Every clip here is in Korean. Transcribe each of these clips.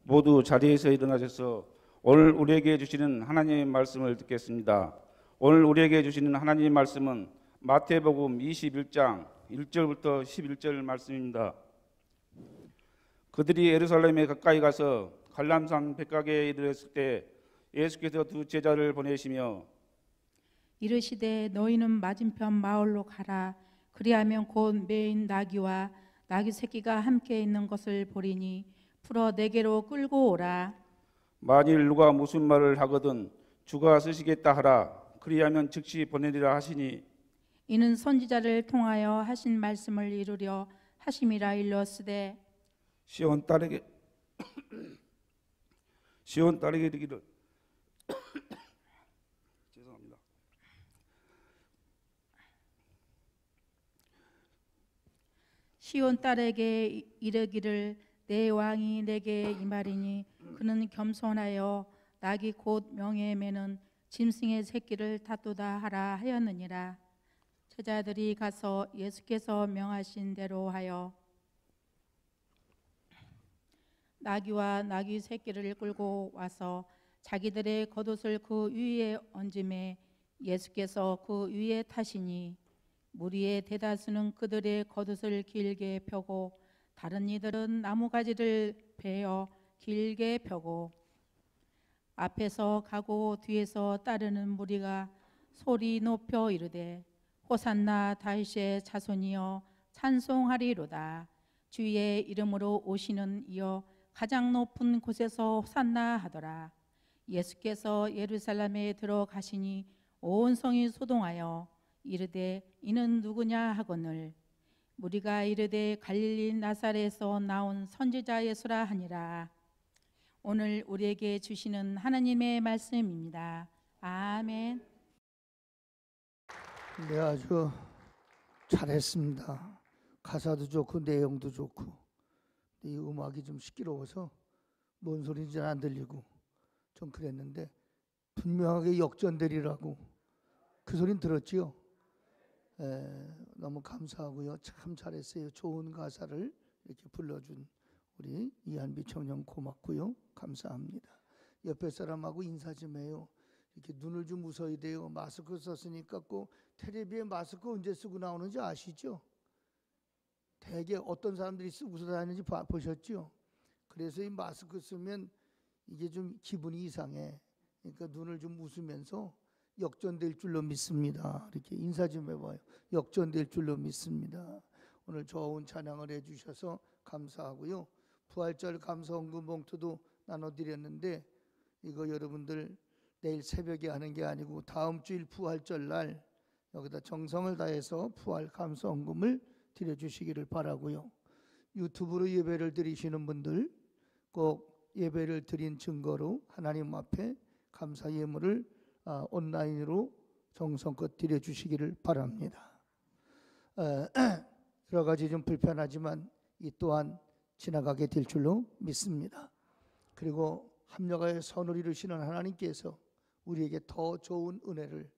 모두 자리에서 일어나셔서 오늘 우리에게 주시는 하나님의 말씀을 듣겠습니다. 오늘 우리에게 주시는 하나님의 말씀은 마태복음 21장 1절부터 11절 말씀입니다. 그들이 예루살렘에 가까이 가서 갈람산 백가게에 이르렀을 때 예수께서 두 제자를 보내시며 이르시되 너희는 맞은편 마을로 가라. 그리하면 곧 매인 나귀와 나귀 새끼가 함께 있는 것을 보리니 풀어 내게로 끌고 오라. 만일 누가 무슨 말을 하거든 주가 쓰시겠다 하라. 그리하면 즉시 보내리라 하시니 이는 선지자를 통하여 하신 말씀을 이루려 하심이라 일렀으되 시온 딸에게 이르기를 죄송합니다. 시온 딸에게 이르기를 내 왕이 내게 임하리니 그는 겸손하여 낙이 곧 명예 매는 짐승의 새끼를 다투다 하라 하였느니라. 제자들이 가서 예수께서 명하신 대로 하여 나귀와 나귀 새끼를 끌고 와서 자기들의 겉옷을 그 위에 얹음에 예수께서 그 위에 타시니 무리의 대다수는 그들의 겉옷을 길게 펴고 다른 이들은 나무가지를 베어 길게 펴고 앞에서 가고 뒤에서 따르는 무리가 소리 높여 이르되 호산나 다윗의 자손이여 찬송하리로다. 주의 이름으로 오시는 이여 가장 높은 곳에서 호산나 하더라. 예수께서 예루살렘에 들어가시니 온 성이 소동하여 이르되 이는 누구냐 하거늘 무리가 이르되 갈릴리 나사렛에서 나온 선지자 예수라 하니라. 오늘 우리에게 주시는 하나님의 말씀입니다. 아멘. 네, 아주 잘했습니다. 가사도 좋고 내용도 좋고 이 음악이 좀 시끄러워서 뭔 소리인지 잘 안 들리고 좀 그랬는데 분명하게 역전되리라고 그 소리는 들었지요? 너무 감사하고요. 참 잘했어요. 좋은 가사를 이렇게 불러준 우리 이한비 청년 고맙고요. 감사합니다. 옆에 사람하고 인사 좀 해요. 이렇게 눈을 좀 웃어야 돼요. 마스크 썼으니까 꼭 텔레비에 마스크 언제 쓰고 나오는지 아시죠? 대개 어떤 사람들이 쓰고 다니는지 보셨죠? 그래서 이 마스크 쓰면 이게 좀 기분이 이상해. 그러니까 눈을 좀 웃으면서 역전될 줄로 믿습니다. 이렇게 인사 좀 해봐요. 역전될 줄로 믿습니다. 오늘 좋은 찬양을 해주셔서 감사하고요. 부활절 감사헌금 봉투도 나눠드렸는데 이거 여러분들 내일 새벽에 하는 게 아니고 다음 주일 부활절 날 여기다 정성을 다해서 부활 감사헌금을 드려주시기를 바라고요. 유튜브로 예배를 드리시는 분들 꼭 예배를 드린 증거로 하나님 앞에 감사 예물을 온라인으로 정성껏 드려주시기를 바랍니다. 여러 가지 좀 불편하지만 이 또한 지나가게 될 줄로 믿습니다. 그리고 합력하여 선을 이루시는 하나님께서 우리에게 더 좋은 은혜를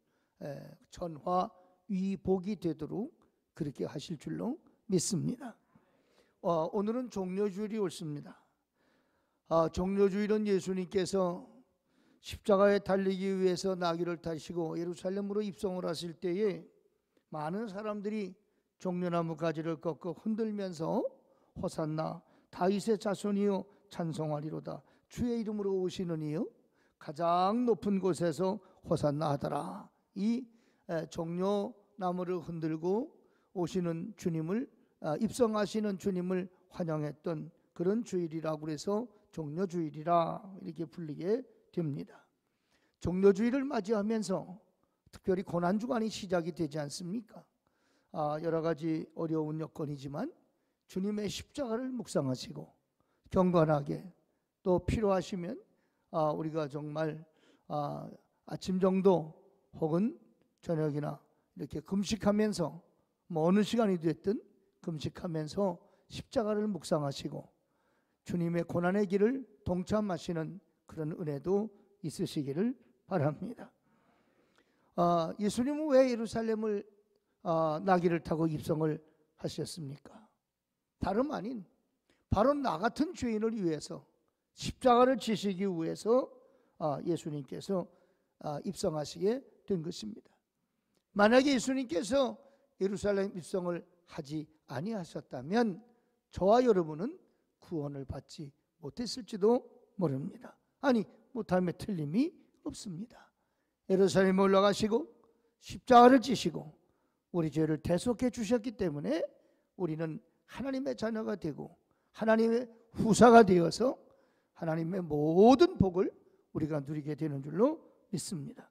전화 위복이 되도록 그렇게 하실 줄로 믿습니다. 오늘은 종려주일이 옳습니다. 종려주일은 예수님께서 십자가에 달리기 위해서 나귀를 타시고 예루살렘으로 입성을 하실 때에 많은 사람들이 종려나무 가지를 꺾어 흔들면서 호산나 다윗의 자손이여 찬송하리로다. 주의 이름으로 오시는 이여 가장 높은 곳에서 호산나 하더라. 이 종려나무를 흔들고 오시는 주님을 입성하시는 주님을 환영했던 그런 주일이라고 해서 종려주일이라 이렇게 불리게 됩니다. 종려주일을 맞이하면서 특별히 고난주간이 시작이 되지 않습니까? 여러 가지 어려운 여건이지만 주님의 십자가를 묵상하시고 경건하게 또 필요하시면 우리가 정말 아침 정도 혹은 저녁이나 이렇게 금식하면서 어느 시간이 됐든 금식하면서 십자가를 묵상하시고 주님의 고난의 길을 동참하시는 그런 은혜도 있으시기를 바랍니다. 예수님은 왜 예루살렘을 나귀를 타고 입성을 하셨습니까? 다름 아닌 바로 나 같은 죄인을 위해서 십자가를 지시기 위해서 예수님께서 입성하시게 된 것입니다. 만약에 예수님께서 예루살렘 입성을 하지 아니하셨다면 저와 여러분은 구원을 받지 못했을지도 모릅니다. 아니, 못함에 틀림이 없습니다. 예루살렘에 올라가시고 십자가를 지시고 우리 죄를 대속해 주셨기 때문에 우리는 하나님의 자녀가 되고 하나님의 후사가 되어서 하나님의 모든 복을 우리가 누리게 되는 줄로 믿습니다.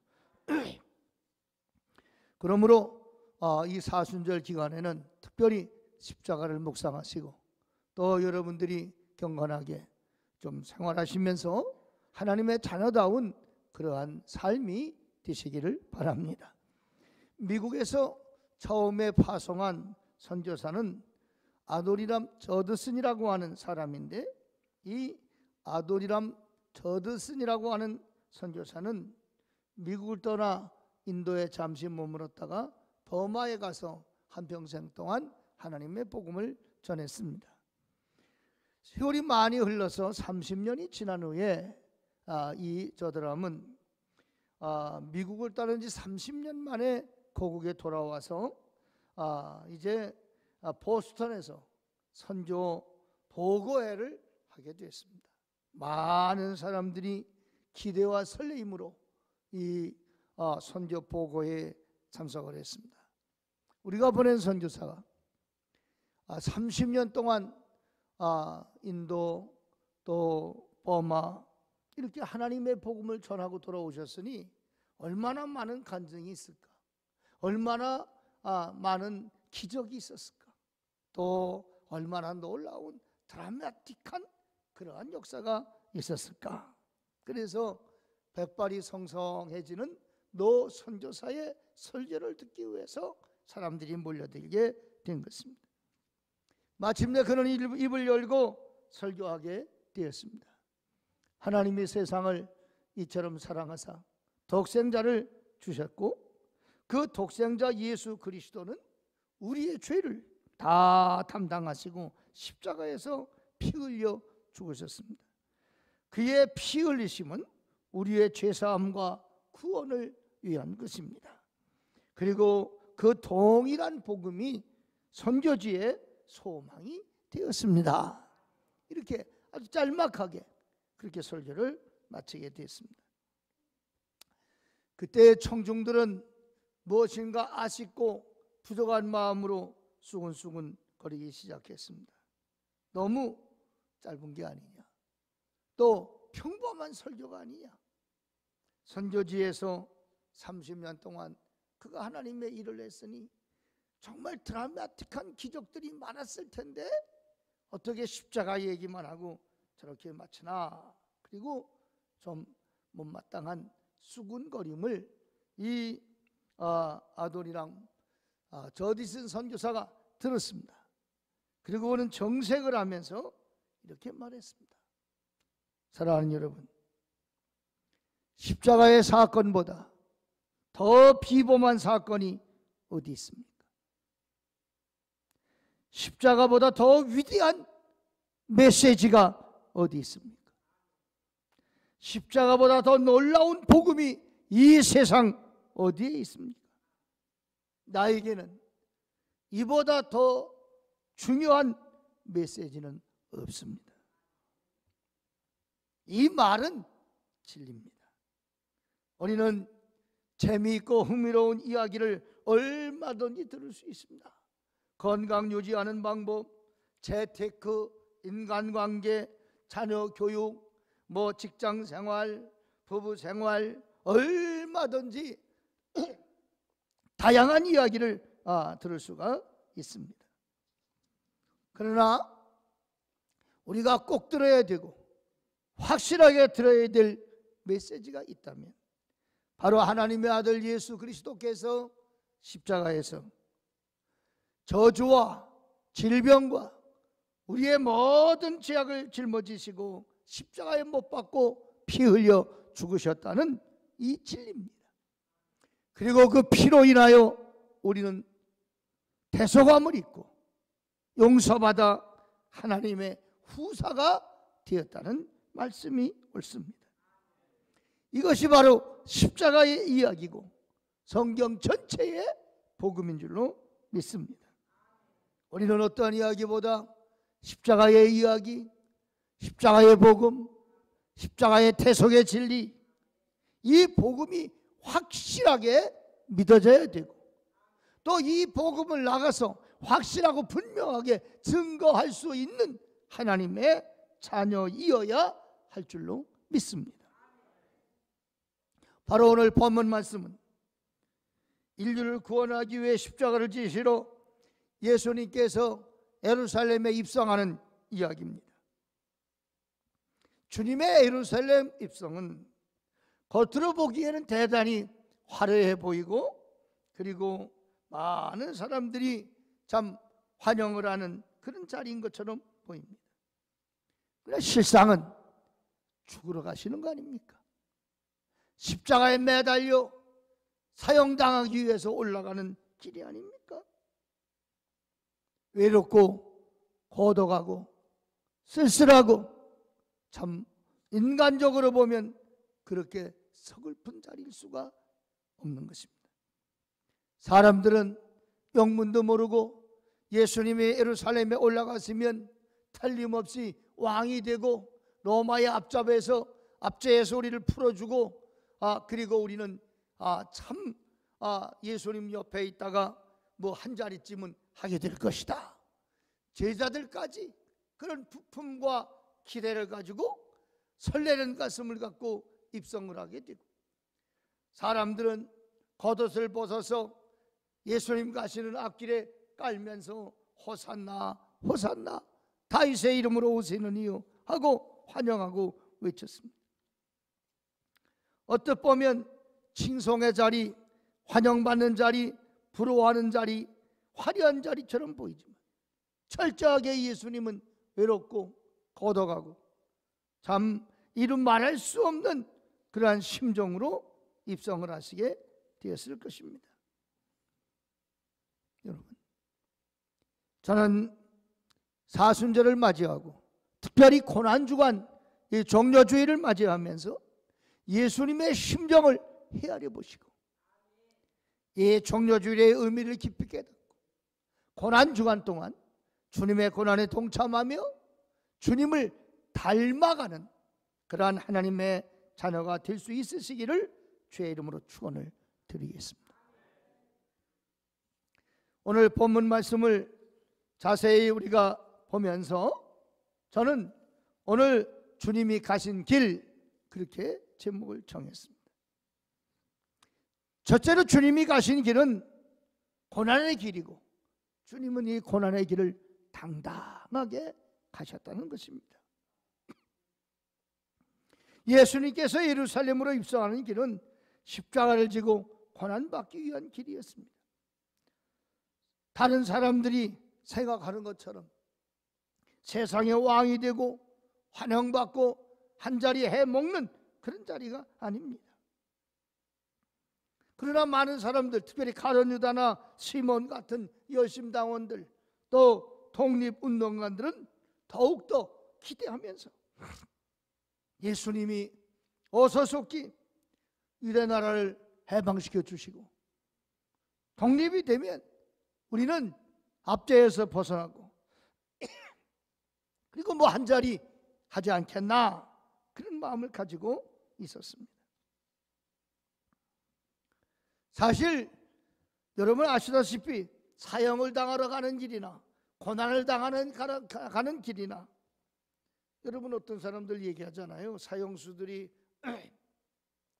그러므로 이 사순절 기간에는 특별히 십자가를 묵상하시고 또 여러분들이 경건하게 좀 생활하시면서 하나님의 자녀다운 그러한 삶이 되시기를 바랍니다. 미국에서 처음에 파송한 선교사는 아도니람 저드슨이라고 하는 사람인데, 이 아도니람 저드슨이라고 하는 선교사는 미국을 떠나 인도에 잠시 머물렀다가 버마에 가서 한평생 동안 하나님의 복음을 전했습니다. 세월이 많이 흘러서 30년이 지난 후에 이 저드람은 미국을 떠난 지 30년 만에 고국에 돌아와서 이제 보스턴에서 선교 보고회를 하게 됐습니다. 많은 사람들이 기대와 설레임으로 이 선교 보고회에 참석을 했습니다. 우리가 보낸 선교사가 30년 동안 인도 또 버마 이렇게 하나님의 복음을 전하고 돌아오셨으니 얼마나 많은 간증이 있을까? 얼마나 많은 기적이 있었을까? 또 얼마나 놀라운 드라마틱한 그러한 역사가 있었을까? 그래서 백발이 성성해지는 노 선교사의 설교를 듣기 위해서 사람들이 몰려들게 된 것입니다. 마침내 그는 입을 열고 설교하게 되었습니다. 하나님이 세상을 이처럼 사랑하사 독생자를 주셨고 그 독생자 예수 그리스도는 우리의 죄를 다 담당하시고 십자가에서 피 흘려 죽으셨습니다. 그의 피 흘리심은 우리의 죄사함과 구원을 위한 것입니다. 그리고 그 동일한 복음이 선교지의 소망이 되었습니다. 이렇게 아주 짤막하게 그렇게 설교를 마치게 됐습니다. 그때 청중들은 무엇인가 아쉽고 부족한 마음으로 수근수근 거리기 시작했습니다. 너무 짧은 게 아니냐, 또 평범한 설교가 아니냐. 선교지에서 30년 동안 그가 하나님의 일을 했으니 정말 드라마틱한 기적들이 많았을 텐데 어떻게 십자가 얘기만 하고 저렇게 마치나. 그리고 좀 못마땅한 수군거림을 이 아도니랑 저디슨 선교사가 들었습니다. 그리고 그는 정색을 하면서 이렇게 말했습니다. 사랑하는 여러분, 십자가의 사건보다 더 비범한 사건이 어디 있습니까? 십자가보다 더 위대한 메시지가 어디 있습니까? 십자가보다 더 놀라운 복음이 이 세상 어디에 있습니까? 나에게는 이보다 더 중요한 메시지는 없습니다. 이 말은 진리입니다. 우리는 재미있고 흥미로운 이야기를 얼마든지 들을 수 있습니다. 건강 유지하는 방법, 재테크, 인간관계, 자녀 교육, 직장 생활, 부부 생활, 얼마든지 다양한 이야기를 들을 수가 있습니다. 그러나 우리가 꼭 들어야 되고 확실하게 들어야 될 메시지가 있다면 바로 하나님의 아들 예수 그리스도께서 십자가에서 저주와 질병과 우리의 모든 죄악을 짊어지시고 십자가에 못 박고 피 흘려 죽으셨다는 이 진리입니다. 그리고 그 피로 인하여 우리는 대속함을 입고 용서받아 하나님의 후사가 되었다는 말씀이 옳습니다. 이것이 바로 십자가의 이야기고 성경 전체의 복음인 줄로 믿습니다. 우리는 어떠한 이야기보다 십자가의 이야기, 십자가의 복음, 십자가의 태속의 진리, 이 복음이 확실하게 믿어져야 되고 또 이 복음을 나가서 확실하고 분명하게 증거할 수 있는 하나님의 자녀이어야 할 줄로 믿습니다. 바로 오늘 본문 말씀은 인류를 구원하기 위해 십자가를 지시러 예수님께서 예루살렘에 입성하는 이야기입니다. 주님의 예루살렘 입성은 겉으로 보기에는 대단히 화려해 보이고 그리고 많은 사람들이 참 환영을 하는 그런 자리인 것처럼 보입니다. 그러나 실상은 죽으러 가시는 거 아닙니까? 십자가에 매달려 사형당하기 위해서 올라가는 길이 아닙니까? 외롭고 고독하고 쓸쓸하고 참 인간적으로 보면 그렇게 서글픈 자리일 수가 없는 것입니다. 사람들은 영문도 모르고 예수님이 예루살렘에 올라갔으면 틀림없이 왕이 되고 로마의 압제에서 우리를 풀어주고 그리고 우리는 참 예수님 옆에 있다가 뭐 한 자리쯤은 하게 될 것이다. 제자들까지 그런 부품과 기대를 가지고 설레는 가슴을 갖고 입성을 하게 되고 사람들은 겉옷을 벗어서 예수님 가시는 앞길에 깔면서 호산나 호산나 다윗의 이름으로 오시는 이유 하고 환영하고 외쳤습니다. 어떻게 보면 칭송의 자리, 환영받는 자리, 부러워하는 자리, 화려한 자리처럼 보이지만 철저하게 예수님은 외롭고 고독하고 참 이루 말할 수 없는 그러한 심정으로 입성을 하시게 되었을 것입니다. 여러분, 저는 사순절을 맞이하고 특별히 고난주간 이 종려주일을 맞이하면서 예수님의 심정을 헤아려 보시고 이 종려주일의 의미를 깊이 깨닫고 고난주간 동안 주님의 고난에 동참하며 주님을 닮아가는 그러한 하나님의 자녀가 될 수 있으시기를 주의 이름으로 축원을 드리겠습니다. 오늘 본문 말씀을 자세히 우리가 보면서 저는 오늘 주님이 가신 길 그렇게 제목을 정했습니다. 첫째로 주님이 가신 길은 고난의 길이고 주님은 이 고난의 길을 당당하게 가셨다는 것입니다. 예수님께서 예루살렘으로 입성하는 길은 십자가를 지고 고난받기 위한 길이었습니다. 다른 사람들이 생각하는 것처럼 세상의 왕이 되고 환영받고 한자리 해먹는 그런 자리가 아닙니다. 그러나 많은 사람들, 특별히 가룟 유다나 시몬 같은 열심당원들 또 독립운동가들은 더욱더 기대하면서 예수님이 어서속히 유대 나라를 해방시켜 주시고 독립이 되면 우리는 압제에서 벗어나고 그리고 뭐 한 자리 하지 않겠나 그런 마음을 가지고 있었습니다. 사실 여러분 아시다시피 사형을 당하러 가는 길이나 고난을 가는 길이나 여러분 어떤 사람들 얘기하잖아요. 사형수들이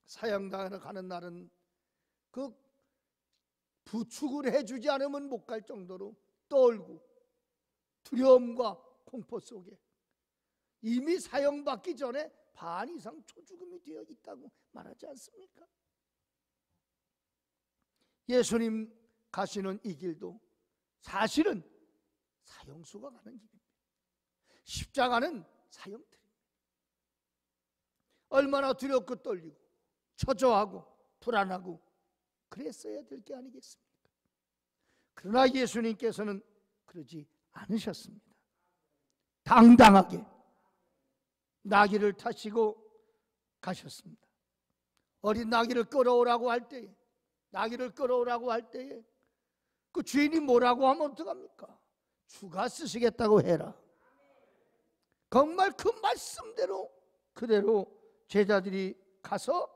사형당하러 가는 날은 그 부축을 해주지 않으면 못 갈 정도로 떨고 두려움과 공포 속에 이미 사형받기 전에 반 이상 초죽음이 되어 있다고 말하지 않습니까? 예수님 가시는 이 길도 사실은 사형수가 가는 길입니다. 십자가는 사형틀입니다. 얼마나 두렵고 떨리고 초조하고 불안하고 그랬어야 될 게 아니겠습니까? 그러나 예수님께서는 그러지 않으셨습니다. 당당하게 나귀를 타시고 가셨습니다. 어린 나귀를 끌어오라고 할 때에, 나귀를 끌어오라고 할 때에 그 주인이 뭐라고 하면 어떡합니까? 주가 쓰시겠다고 해라. 정말 그 말씀대로 그대로 제자들이 가서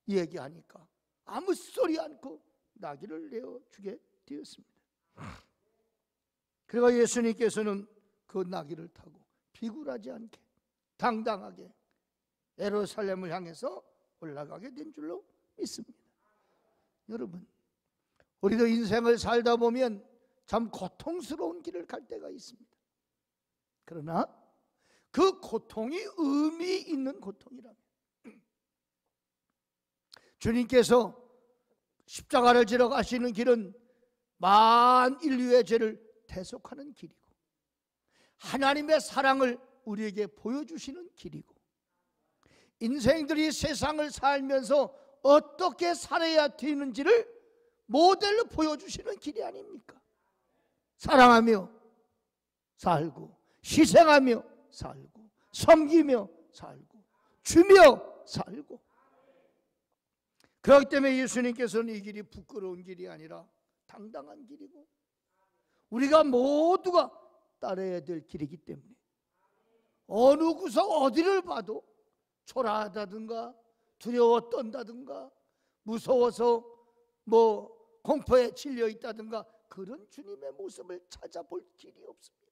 얘기하니까 아무 소리 않고 나귀를 내어주게 되었습니다. 그리고 예수님께서는 그 나귀를 타고 비굴하지 않게 당당하게 예루살렘을 향해서 올라가게 된 줄로 믿습니다. 여러분, 우리도 인생을 살다 보면 참 고통스러운 길을 갈 때가 있습니다. 그러나 그 고통이 의미 있는 고통이라면, 주님께서 십자가를 지러 가시는 길은 만 인류의 죄를 대속하는 길이고, 하나님의 사랑을 우리에게 보여주시는 길이고, 인생들이 세상을 살면서 어떻게 살아야 되는지를 모델로 보여주시는 길이 아닙니까? 사랑하며 살고, 희생하며 살고, 섬기며 살고, 주며 살고. 그렇기 때문에 예수님께서는 이 길이 부끄러운 길이 아니라 당당한 길이고, 우리가 모두가 따라야 될 길이기 때문에 어느 구석 어디를 봐도 초라하다든가 두려워 떤다든가 무서워서 공포에 질려 있다든가 그런 주님의 모습을 찾아볼 길이 없습니다.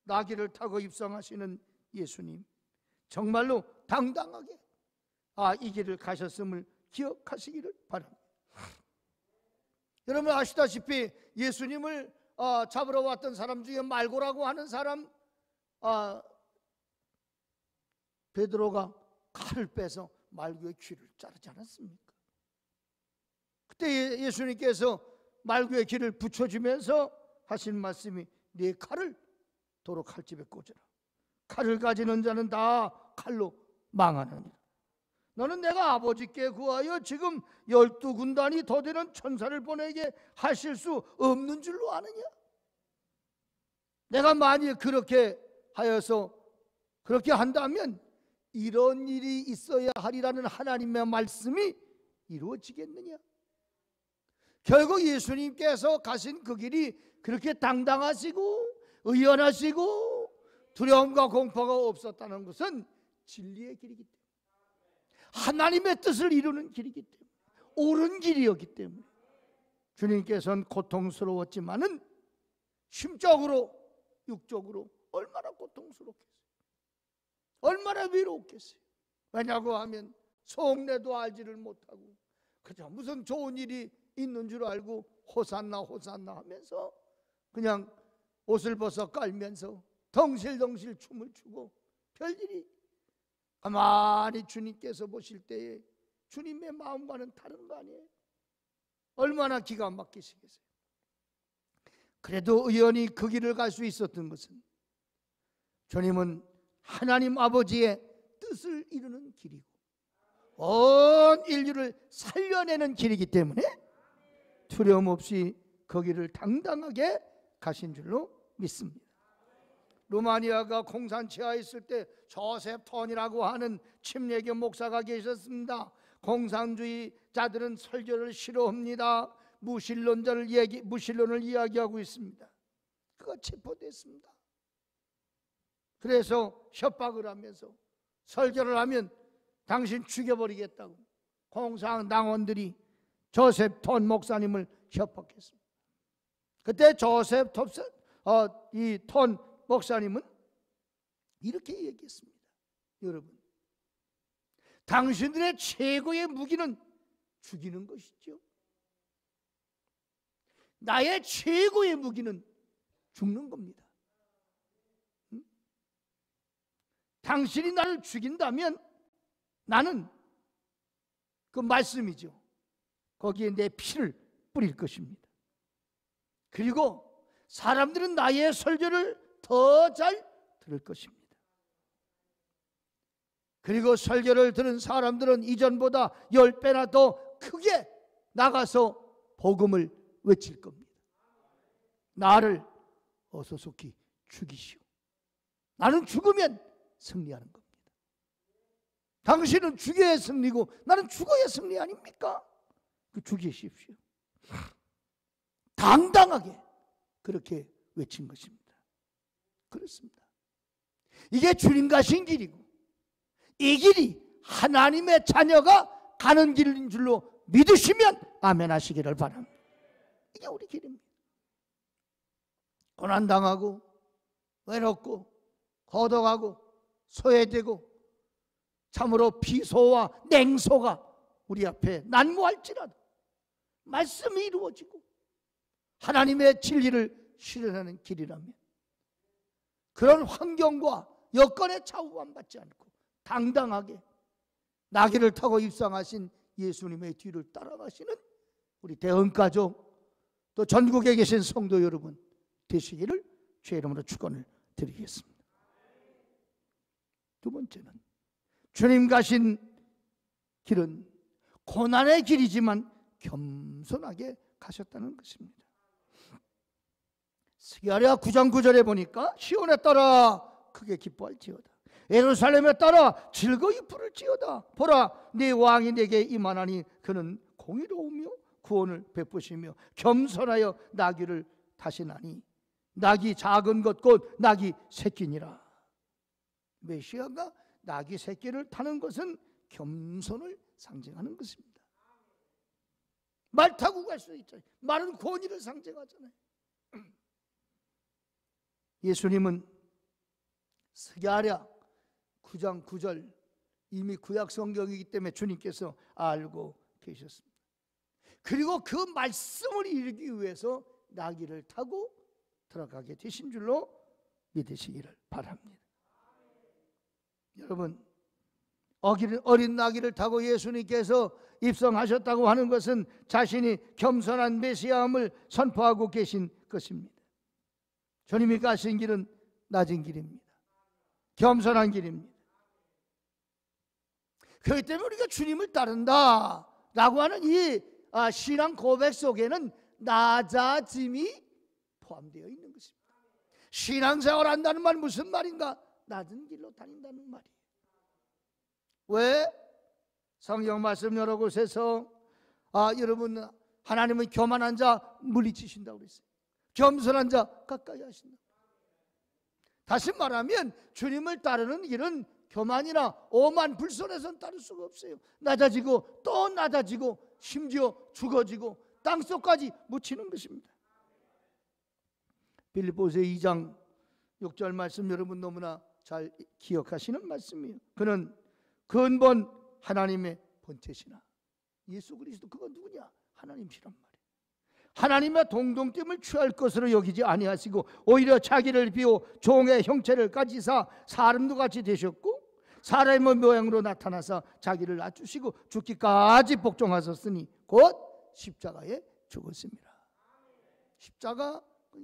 나귀를 타고 입성하시는 예수님, 정말로 당당하게 이 길을 가셨음을 기억하시기를 바랍니다. 여러분 아시다시피 예수님을 잡으러 왔던 사람 중에 말고라고 하는 사람, 베드로가 칼을 빼서 말구의 귀를 자르지 않았습니까? 그때 예수님께서 말구의 귀를 붙여주면서 하신 말씀이 네 칼을 도로 칼집에 꽂으라. 칼을 가지는 자는 다 칼로 망하느니라. 너는 내가 아버지께 구하여 지금 12군단이 더 되는 천사를 보내게 하실 수 없는 줄로 아느냐? 내가 만일 그렇게 하여서 그렇게 한다면 이런 일이 있어야 하리라는 하나님의 말씀이 이루어지겠느냐? 결국 예수님께서 가신 그 길이 그렇게 당당하시고 의연하시고 두려움과 공포가 없었다는 것은 진리의 길이기 때문에, 하나님의 뜻을 이루는 길이기 때문에, 옳은 길이었기 때문에 주님께서는 고통스러웠지만은 심적으로 육적으로 얼마나 고통스럽겠어요. 얼마나 외로웠겠어요. 왜냐고 하면 속내도 알지를 못하고 그저 무슨 좋은 일이 있는 줄 알고 호산나 호산나 하면서 그냥 옷을 벗어 깔면서 덩실덩실 춤을 추고 별일이, 가만히 주님께서 보실 때에 주님의 마음과는 다른 거 아니에요? 얼마나 기가 막히시겠어요. 그래도 의연히 그 길을 갈 수 있었던 것은 주님은 하나님 아버지의 뜻을 이루는 길이고 온 인류를 살려내는 길이기 때문에 두려움 없이 그 길을 당당하게 가신 줄로 믿습니다. 루마니아가 공산치하에 있을 때 조셉 톤이라고 하는 침례교 목사가 계셨습니다. 공산주의자들은 설교를 싫어합니다. 무신론을 이야기하고 있습니다. 그가 체포됐습니다. 그래서 협박을 하면서 설교를 하면 당신 죽여버리겠다고 공산당원들이 조셉 톤 목사님을 협박했습니다. 그때 조셉 톤 목사님은 이렇게 얘기했습니다. 여러분, 당신들의 최고의 무기는 죽이는 것이죠. 나의 최고의 무기는 죽는 겁니다. 당신이 나를 죽인다면 나는 그 말씀이죠. 거기에 내 피를 뿌릴 것입니다. 그리고 사람들은 나의 설교를 더 잘 들을 것입니다. 그리고 설교를 들은 사람들은 이전보다 10배나 더 크게 나가서 복음을 외칠 겁니다. 나를 어서 속히 죽이시오. 나는 죽으면 승리하는 겁니다. 당신은 죽여야 승리고 나는 죽어야 승리 아닙니까? 그 죽이십시오. 당당하게 그렇게 외친 것입니다. 그렇습니다. 이게 주님 가신 길이고 이 길이 하나님의 자녀가 가는 길인 줄로 믿으시면 아멘 하시기를 바랍니다. 이게 우리 길입니다. 고난당하고 외롭고 고독하고 소외되고 참으로 비소와 냉소가 우리 앞에 난무할지라도 말씀이 이루어지고 하나님의 진리를 실현하는 길이라면 그런 환경과 여건에 좌우받지 않고 당당하게 나귀를 타고 입성하신 예수님의 뒤를 따라가시는 우리 대언가족 또 전국에 계신 성도 여러분 되시기를 주의 이름으로 축원을 드리겠습니다. 두 번째는 주님 가신 길은 고난의 길이지만 겸손하게 가셨다는 것입니다. 스가랴 9장 9절에 보니까 시온에 따라 크게 기뻐할지어다 예루살렘에 따라 즐거이 부를지어다 보라 네 왕이 내게 임하나니 그는 공의로우며 구원을 베푸시며 겸손하여 나귀를 타시나니 나귀 작은 것 곧 나귀 새끼니라. 메시아가 나귀 새끼를 타는 것은 겸손을 상징하는 것입니다. 말 타고 갈 수 있잖아요. 말은 권위를 상징하잖아요. 예수님은 스가랴 9장 9절 이미 구약 성경이기 때문에 주님께서 알고 계셨습니다. 그리고 그 말씀을 이루기 위해서 나귀를 타고 들어가게 되신 줄로 믿으시기를 바랍니다. 여러분 어린 나귀를 타고 예수님께서 입성하셨다고 하는 것은 자신이 겸손한 메시아임을 선포하고 계신 것입니다. 주님이 가신 길은 낮은 길입니다. 겸손한 길입니다. 그렇기 때문에 우리가 주님을 따른다라고 하는 이 신앙 고백 속에는 낮아짐이 포함되어 있는 것입니다. 신앙생활 한다는 말은 무슨 말인가? 낮은 길로 다닌다는 말이에요. 왜? 성경 말씀 여러 곳에서 여러분 하나님은 교만한 자 물리치신다고 그랬어요. 겸손한 자 가까이 하신다. 다시 말하면 주님을 따르는 길은 교만이나 오만 불손해서는 따를 수가 없어요. 낮아지고 또 낮아지고 심지어 죽어지고 땅속까지 묻히는 것입니다. 빌립보서 2장 6절 말씀 여러분 너무나 잘 기억하시는 말씀이에요. 그는 근본 하나님의 본체시나 예수 그리스도 그가 누구냐? 하나님이시란 말이에요. 하나님의 동등됨을 취할 것으로 여기지 아니하시고 오히려 자기를 비워 종의 형체를 가지사 사람도 같이 되셨고 사람의 모양으로 나타나사 자기를 낮추시고 죽기까지 복종하셨으니 곧 십자가에 죽었습니다. 십자가는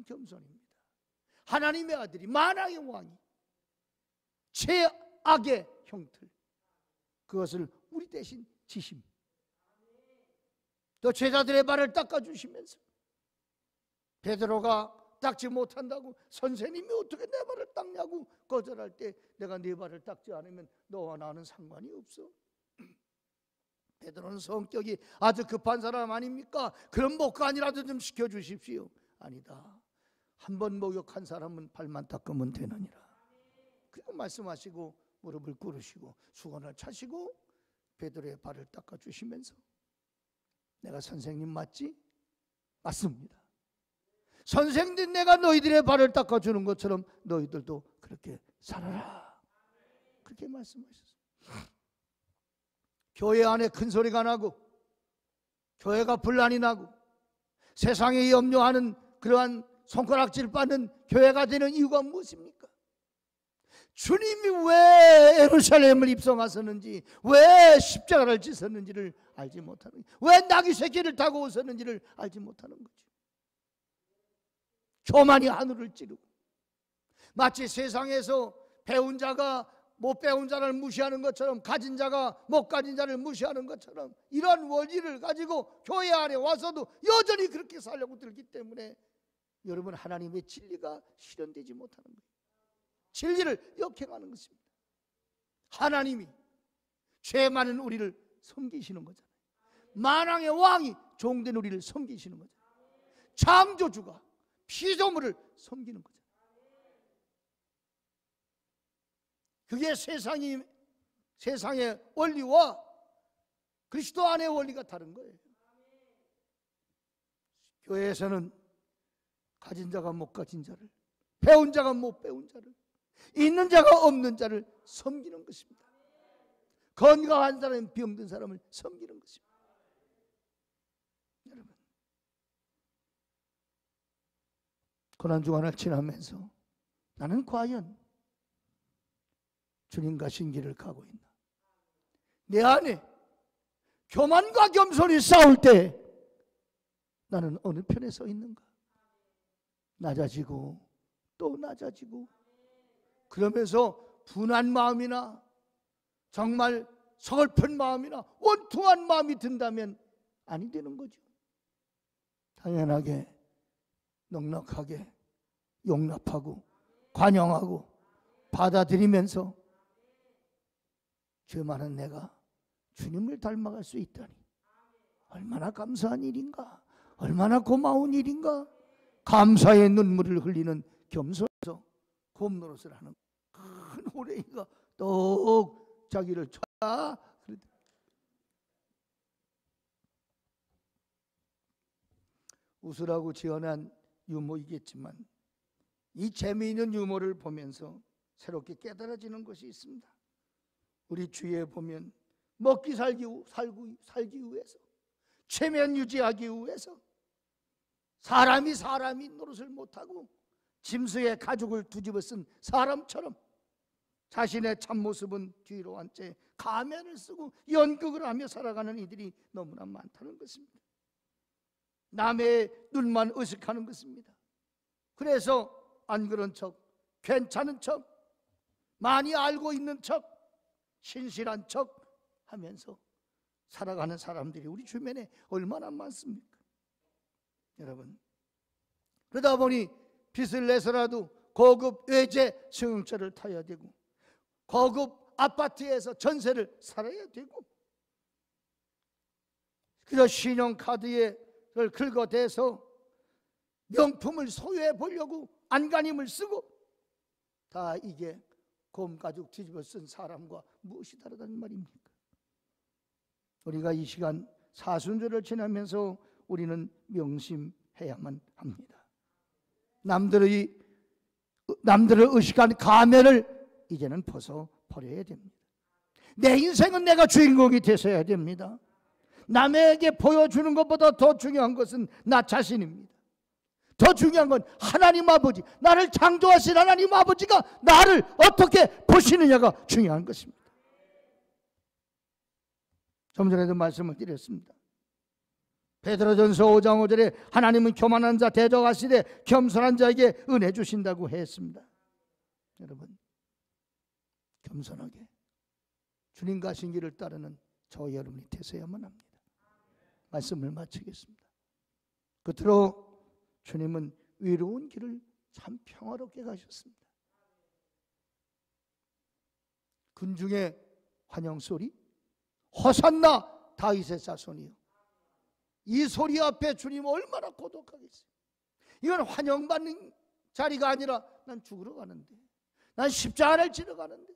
겸손입니다. 하나님의 아들이 만왕의 왕이 죄악의 형틀 그것을 우리 대신 지심 또 제자들의 발을 닦아주시면서 베드로가 닦지 못한다고 선생님이 어떻게 내 발을 닦냐고 거절할 때 내가 네 발을 닦지 않으면 너와 나는 상관이 없어. 베드로는 성격이 아주 급한 사람 아닙니까? 그런 목간이라도 좀 시켜주십시오. 아니다. 한 번 목욕한 사람은 발만 닦으면 되느니라. 그리고 말씀하시고 무릎을 꿇으시고 수건을 차시고 베드로의 발을 닦아주시면서 내가 선생님 맞지? 맞습니다. 선생님 내가 너희들의 발을 닦아주는 것처럼 너희들도 그렇게 살아라. 그렇게 말씀하셨어요. 교회 안에 큰 소리가 나고 교회가 분란이 나고 세상에 염려하는 그러한 손가락질 받는 교회가 되는 이유가 무엇입니까? 주님이 왜 예루살렘을 입성하셨는지 왜 십자가를 지셨는지를 알지 못하는 거예요. 왜 나귀 새끼를 타고 오셨는지를 알지 못하는 거죠. 교만이 하늘을 찌르고 마치 세상에서 배운 자가 못 배운 자를 무시하는 것처럼 가진 자가 못 가진 자를 무시하는 것처럼 이런 원리를 가지고 교회 안에 와서도 여전히 그렇게 살려고 들기 때문에 여러분 하나님의 진리가 실현되지 못하는 거예요. 진리를 역행하는 것입니다. 하나님이 죄 많은 우리를 섬기시는 거잖아요. 만왕의 왕이 종된 우리를 섬기시는 거잖아요. 창조주가 피조물을 섬기는 거잖아요. 그게 세상의 원리와 그리스도 안의 원리가 다른 거예요. 교회에서는 가진 자가 못 가진 자를, 배운 자가 못 배운 자를, 있는 자가 없는 자를 섬기는 것입니다. 건강한 사람, 병든 사람을 섬기는 것입니다. 여러분, 고난주간을 지나면서 나는 과연 주님과 신기를 가고 있나? 내 안에 교만과 겸손이 싸울 때 나는 어느 편에 서 있는가? 낮아지고 또 낮아지고, 그러면서 분한 마음이나 정말 서글픈 마음이나 원통한 마음이 든다면 아니 되는 거죠. 당연하게 넉넉하게 용납하고 관용하고 받아들이면서 죄 많은 내가 주님을 닮아갈 수 있다니 얼마나 감사한 일인가, 얼마나 고마운 일인가. 감사의 눈물을 흘리는 겸손해서 곰 노릇을 하는 큰 호랭이가 똑 자기를 쳐. 웃으라고 지어낸 유머이겠지만 이 재미있는 유머를 보면서 새롭게 깨달아지는 것이 있습니다. 우리 주위에 보면 먹기 살기 위해서, 체면 유지하기 위해서 사람이 노릇을 못하고 짐승의 가죽을 뒤집어 쓴 사람처럼 자신의 참모습은 뒤로 한 채 가면을 쓰고 연극을 하며 살아가는 이들이 너무나 많다는 것입니다. 남의 눈만 의식하는 것입니다. 그래서 안 그런 척, 괜찮은 척, 많이 알고 있는 척, 신실한 척 하면서 살아가는 사람들이 우리 주변에 얼마나 많습니까? 여러분, 그러다 보니 빚을 내서라도 고급 외제 승용차를 타야 되고 고급 아파트에서 전세를 살아야 되고, 그래서 신용카드를 긁어대서 명품을 소유해 보려고 안간힘을 쓰고, 다 이게 곰가죽 뒤집어 쓴 사람과 무엇이 다르다는 말입니까? 우리가 이 시간 사순절을 지나면서 우리는 명심해야만 합니다. 남들을 의식한 가면을 이제는 벗어버려야 됩니다. 내 인생은 내가 주인공이 되셔야 됩니다. 남에게 보여주는 것보다 더 중요한 것은 나 자신입니다. 더 중요한 건 하나님 아버지, 나를 창조하신 하나님 아버지가 나를 어떻게 보시느냐가 중요한 것입니다. 좀 전에도 말씀을 드렸습니다. 베드로전서 5장 5절에 하나님은 교만한 자 대적하시되 겸손한 자에게 은혜 주신다고 했습니다. 여러분, 겸손하게 주님 가신 길을 따르는 저 여러분이 되셔야만 합니다. 말씀을 마치겠습니다. 끝으로 주님은 위로운 길을 참 평화롭게 가셨습니다. 군중의 환영소리, 호산나 다윗의 자손이요, 이 소리 앞에 주님 얼마나 고독하겠어요. 이건 환영받는 자리가 아니라 난 죽으러 가는데, 난 십자가를 지러 가는데,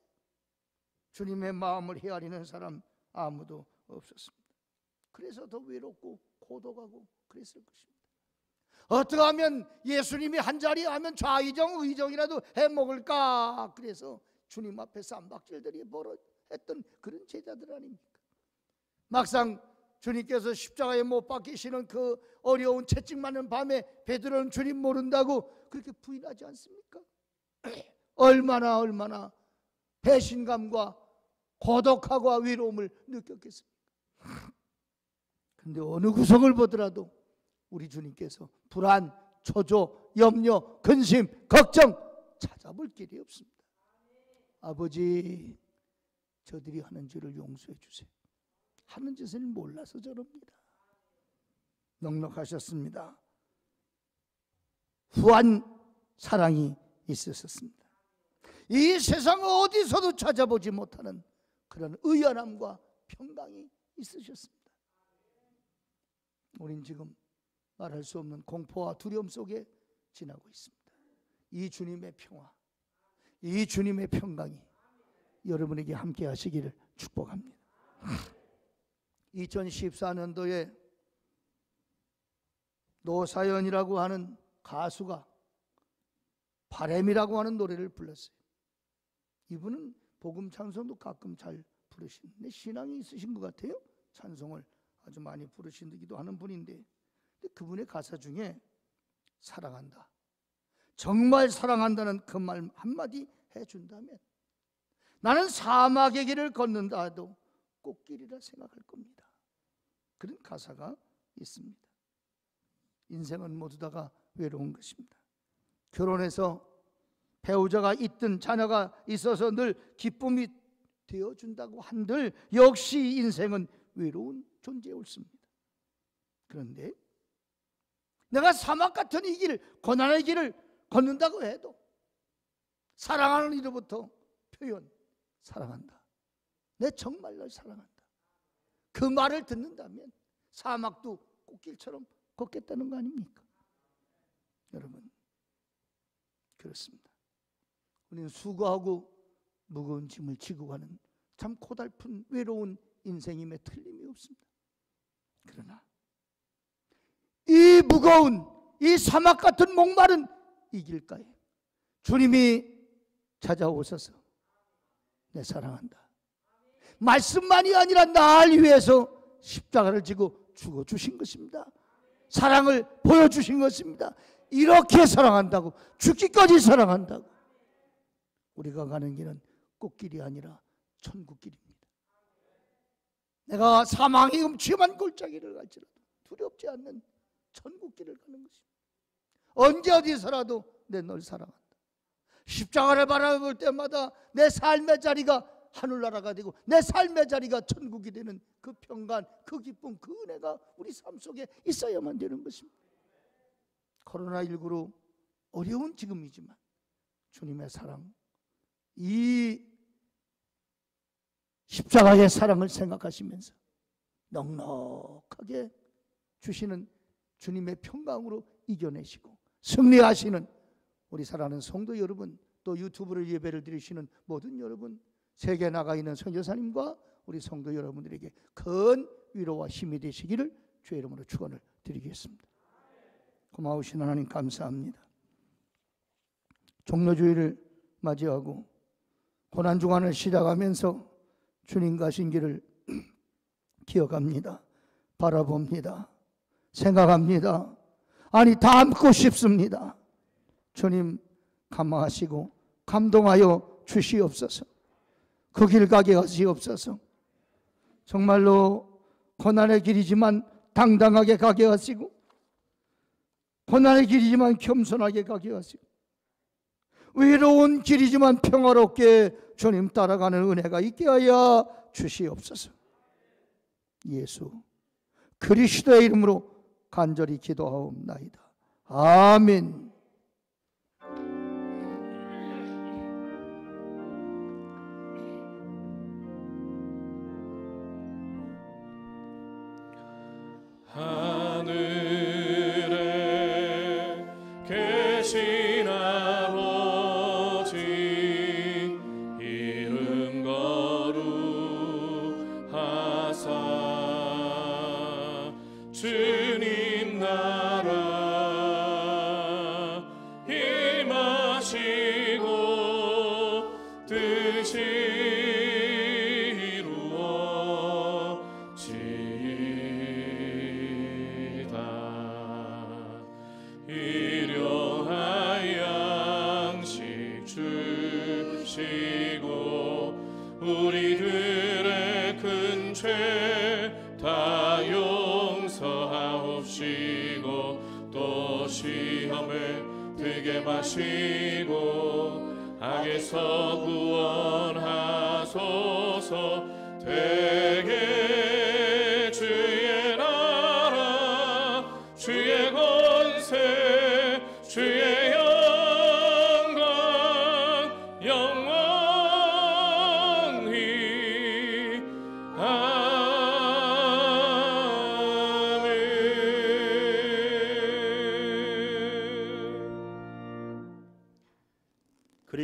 주님의 마음을 헤아리는 사람 아무도 없었습니다. 그래서 더 외롭고 고독하고 그랬을 것입니다. 어떻게 하면 예수님이 한 자리 하면 좌의정 의정이라도 해먹을까, 그래서 주님 앞에 쌈박질들이 벌어했던 그런 제자들 아닙니까? 막상 주님께서 십자가에 못 박히시는 그 어려운 채찍 맞는 밤에 베드로는 주님 모른다고 그렇게 부인하지 않습니까? 얼마나 배신감과 고독하고 외로움을 느꼈겠습니까? 그런데 어느 구석을 보더라도 우리 주님께서 불안, 초조, 염려, 근심, 걱정 찾아볼 길이 없습니다. 아버지, 저들이 하는 죄를 용서해 주세요. 하는 짓을 몰라서 저럽니다. 넉넉하셨습니다. 후한 사랑이 있으셨습니다. 이 세상 어디서도 찾아보지 못하는 그런 의연함과 평강이 있으셨습니다. 우린 지금 말할 수 없는 공포와 두려움 속에 지나고 있습니다. 이 주님의 평화, 이 주님의 평강이 여러분에게 함께 하시기를 축복합니다. 2014년도에 노사연이라고 하는 가수가 바램이라고 하는 노래를 불렀어요. 이분은 복음 찬송도 가끔 잘 부르시는데 신앙이 있으신 것 같아요. 찬송을 아주 많이 부르시기도 하는 분인데, 그분의 가사 중에 사랑한다, 정말 사랑한다는 그 말 한마디 해준다면 나는 사막의 길을 걷는다 해도 꽃길이라 생각할 겁니다. 그런 가사가 있습니다. 인생은 모두 다가 외로운 것입니다. 결혼해서 배우자가 있든 자녀가 있어서 늘 기쁨이 되어준다고 한들 역시 인생은 외로운 존재에 옳습니다. 그런데 내가 사막 같은 이 길, 고난의 길을 걷는다고 해도 사랑하는 이로부터 표현, 사랑한다, 내 정말 널 사랑한다, 그 말을 듣는다면 사막도 꽃길처럼 걷겠다는 거 아닙니까? 여러분, 그렇습니다. 우리는 수고하고 무거운 짐을 지고 가는 참 고달픈 외로운 인생임에 틀림이 없습니다. 그러나 이 무거운 이 사막 같은 목마른 이 길가에 주님이 찾아오셔서 내 사랑한다, 말씀만이 아니라 날 위해서 십자가를 지고 죽어주신 것입니다. 사랑을 보여주신 것입니다. 이렇게 사랑한다고, 죽기까지 사랑한다고. 우리가 가는 길은 꽃길이 아니라 천국길입니다. 내가 사망의 음침한 골짜기를 갈지라도 두렵지 않는 천국길을 가는 것입니다. 언제 어디서라도 내 널 사랑한다. 십자가를 바라볼 때마다 내 삶의 자리가 하늘나라가 되고 내 삶의 자리가 천국이 되는 그 평강, 그 기쁨, 그 은혜가 우리 삶 속에 있어야만 되는 것입니다. 코로나19로 어려운 지금이지만 주님의 사랑, 이 십자가의 사랑을 생각하시면서 넉넉하게 주시는 주님의 평강으로 이겨내시고 승리하시는 우리 사랑하는 성도 여러분, 또 유튜브를 예배를 드리시는 모든 여러분, 세계 나가 있는 선교사님과 우리 성도 여러분들에게 큰 위로와 힘이 되시기를 주의 이름으로 축원을 드리겠습니다. 고마우신 하나님 감사합니다. 종료주의를 맞이하고 고난주간을 시작하면서 주님 가신 길을 기억합니다. 바라봅니다. 생각합니다. 아니 닮고 싶습니다. 주님 감화하시고 감동하여 주시옵소서. 그 길 가게 하시옵소서. 정말로 고난의 길이지만 당당하게 가게 하시고 고난의 길이지만 겸손하게 가게 하시고 외로운 길이지만 평화롭게 주님 따라가는 은혜가 있게 하여 주시옵소서. 예수 그리스도의 이름으로 간절히 기도하옵나이다. 아멘. 하늘에 계신 아버지 이름 거룩하사 주님 나라 임하시고 뜻이 이루어지이다. 일용할 양식 주시고 우리들의 큰 죄 다 용서하옵시고 또 시험에 들게 마시고 악에서 구원하소서. 대개 주의 나라 주의 권세 주의 영광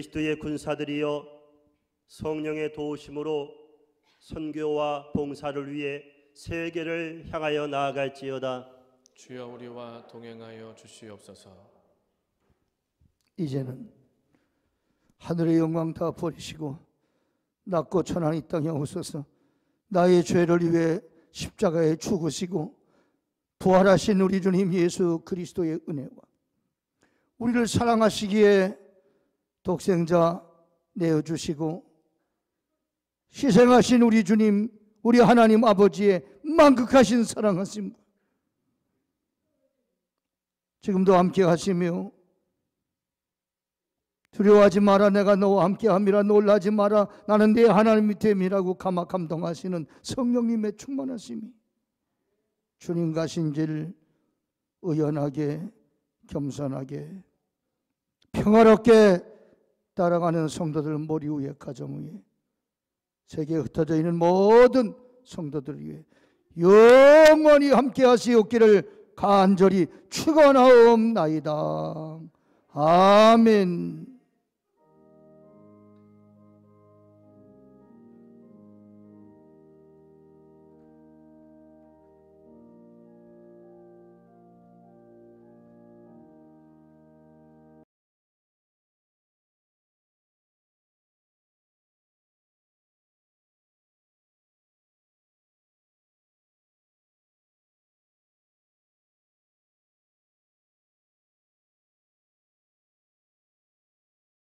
그리스도의 군사들이여 성령의 도우심으로 선교와 봉사를 위해 세계를 향하여 나아갈지어다. 주여 우리와 동행하여 주시옵소서. 이제는 하늘의 영광 다 버리시고 낮고 천한 이 땅에 오소서. 나의 죄를 위해 십자가에 죽으시고 부활하신 우리 주님 예수 그리스도의 은혜와 우리를 사랑하시기에 독생자 내어주시고 희생하신 우리 주님, 우리 하나님 아버지의 만극하신 사랑하심 지금도 함께 하시며 두려워하지 마라, 내가 너와 함께함이라, 놀라지 마라, 나는 네 하나님이 됨이라고 감동하시는 성령님의 충만하심이 주님과 신질 의연하게 겸손하게 평화롭게 따라가는 성도들 머리 위에 가정 위에 세계에 흩어져 있는 모든 성도들 위해 영원히 함께 하시옵기를 간절히 축원하옵나이다. 아멘.